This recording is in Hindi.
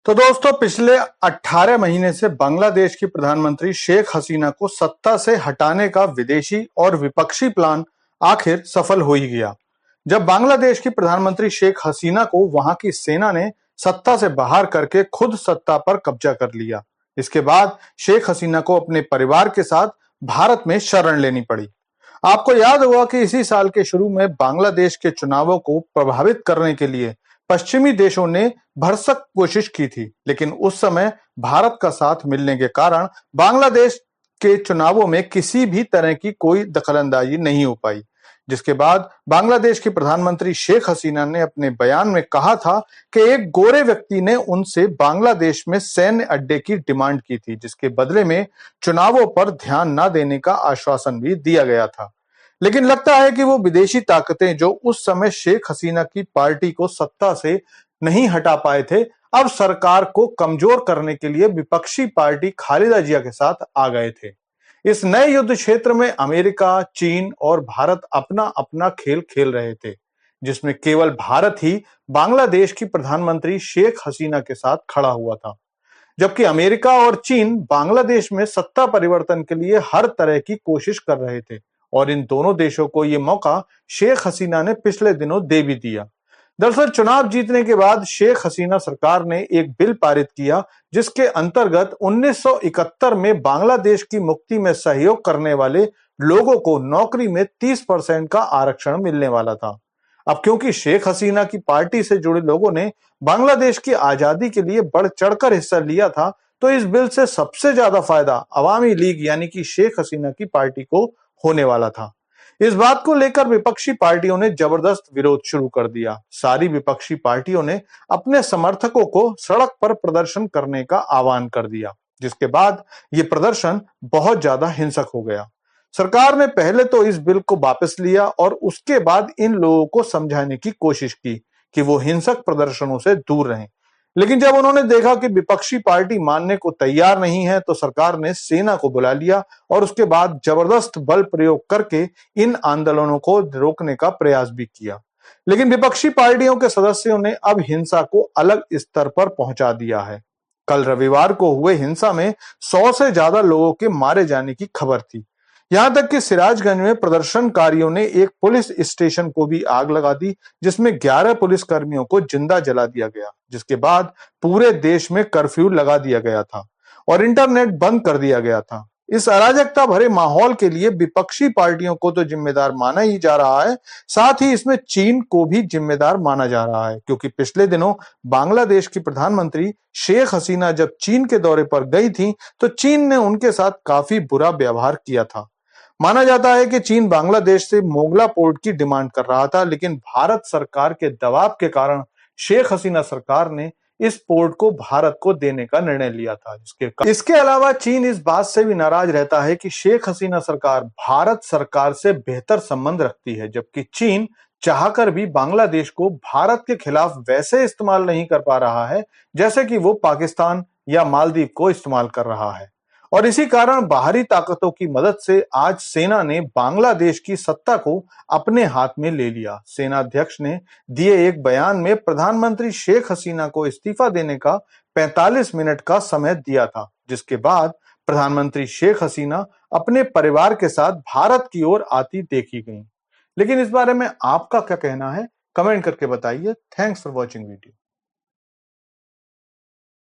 तो दोस्तों पिछले 18 महीने से बांग्लादेश की प्रधानमंत्री शेख हसीना को सत्ता से हटाने का विदेशी और विपक्षी प्लान आखिर सफल हो ही गया। जब बांग्लादेश की प्रधानमंत्री शेख हसीना को वहां की सेना ने सत्ता से बाहर करके खुद सत्ता पर कब्जा कर लिया। इसके बाद शेख हसीना को अपने परिवार के साथ भारत में शरण लेनी पड़ी। आपको याद होगा कि इसी साल के शुरू में बांग्लादेश के चुनावों को प्रभावित करने के लिए पश्चिमी देशों ने भरसक कोशिश की थी, लेकिन उस समय भारत का साथ मिलने के कारण बांग्लादेश के चुनावों में किसी भी तरह की कोई दखलंदाजी नहीं हो पाई। जिसके बाद बांग्लादेश की प्रधानमंत्री शेख हसीना ने अपने बयान में कहा था कि एक गोरे व्यक्ति ने उनसे बांग्लादेश में सैन्य अड्डे की डिमांड की थी, जिसके बदले में चुनावों पर ध्यान न देने का आश्वासन भी दिया गया था। लेकिन लगता है कि वो विदेशी ताकतें जो उस समय शेख हसीना की पार्टी को सत्ता से नहीं हटा पाए थे, अब सरकार को कमजोर करने के लिए विपक्षी पार्टी खालिदा जिया के साथ आ गए थे। इस नए युद्ध क्षेत्र में अमेरिका, चीन और भारत अपना अपना खेल खेल रहे थे, जिसमें केवल भारत ही बांग्लादेश की प्रधानमंत्री शेख हसीना के साथ खड़ा हुआ था। जबकि अमेरिका और चीन बांग्लादेश में सत्ता परिवर्तन के लिए हर तरह की कोशिश कर रहे थे, और इन दोनों देशों को ये मौका शेख हसीना ने पिछले दिनों दे भी दिया। दरअसल चुनाव जीतने के बाद शेख हसीना सरकार ने एक बिल पारित किया, जिसके अंतर्गत 1971 में बांग्लादेश की मुक्ति में सहयोग करने वाले लोगों को नौकरी में 30% का आरक्षण मिलने वाला था। अब क्योंकि शेख हसीना की पार्टी से जुड़े लोगों ने बांग्लादेश की आजादी के लिए बढ़ चढ़कर हिस्सा लिया था, तो इस बिल से सबसे ज्यादा फायदा अवामी लीग यानी कि शेख हसीना की पार्टी को होने वाला था। इस बात को लेकर विपक्षी पार्टियों ने जबरदस्त विरोध शुरू कर दिया। सारी विपक्षी पार्टियों ने अपने समर्थकों को सड़क पर प्रदर्शन करने का आह्वान कर दिया, जिसके बाद ये प्रदर्शन बहुत ज्यादा हिंसक हो गया। सरकार ने पहले तो इस बिल को वापस लिया और उसके बाद इन लोगों को समझाने की कोशिश की कि वो हिंसक प्रदर्शनों से दूर रहें। लेकिन जब उन्होंने देखा कि विपक्षी पार्टी मानने को तैयार नहीं है, तो सरकार ने सेना को बुला लिया और उसके बाद जबरदस्त बल प्रयोग करके इन आंदोलनों को रोकने का प्रयास भी किया। लेकिन विपक्षी पार्टियों के सदस्यों ने अब हिंसा को अलग स्तर पर पहुंचा दिया है। कल रविवार को हुए हिंसा में 100 से ज्यादा लोगों के मारे जाने की खबर थी। यहां तक कि सिराजगंज में प्रदर्शनकारियों ने एक पुलिस स्टेशन को भी आग लगा दी, जिसमें 11 पुलिसकर्मियों को जिंदा जला दिया गया, जिसके बाद पूरे देश में कर्फ्यू लगा दिया गया था और इंटरनेट बंद कर दिया गया था। इस अराजकता भरे माहौल के लिए विपक्षी पार्टियों को तो जिम्मेदार माना ही जा रहा है, साथ ही इसमें चीन को भी जिम्मेदार माना जा रहा है, क्योंकि पिछले दिनों बांग्लादेश की प्रधानमंत्री शेख हसीना जब चीन के दौरे पर गई थी, तो चीन ने उनके साथ काफी बुरा व्यवहार किया था। माना जाता है कि चीन बांग्लादेश से मोगला पोर्ट की डिमांड कर रहा था, लेकिन भारत सरकार के दबाव के कारण शेख हसीना सरकार ने इस पोर्ट को भारत को देने का निर्णय लिया था। इसके अलावा चीन इस बात से भी नाराज रहता है कि शेख हसीना सरकार भारत सरकार से बेहतर संबंध रखती है, जबकि चीन चाहकर भी बांग्लादेश को भारत के खिलाफ वैसे इस्तेमाल नहीं कर पा रहा है जैसे कि वो पाकिस्तान या मालदीव को इस्तेमाल कर रहा है। और इसी कारण बाहरी ताकतों की मदद से आज सेना ने बांग्लादेश की सत्ता को अपने हाथ में ले लिया। सेना अध्यक्ष ने दिए एक बयान में प्रधानमंत्री शेख हसीना को इस्तीफा देने का 45 मिनट का समय दिया था, जिसके बाद प्रधानमंत्री शेख हसीना अपने परिवार के साथ भारत की ओर आती देखी गई। लेकिन इस बारे में आपका क्या कहना है, कमेंट करके बताइए। Thanks for watching video.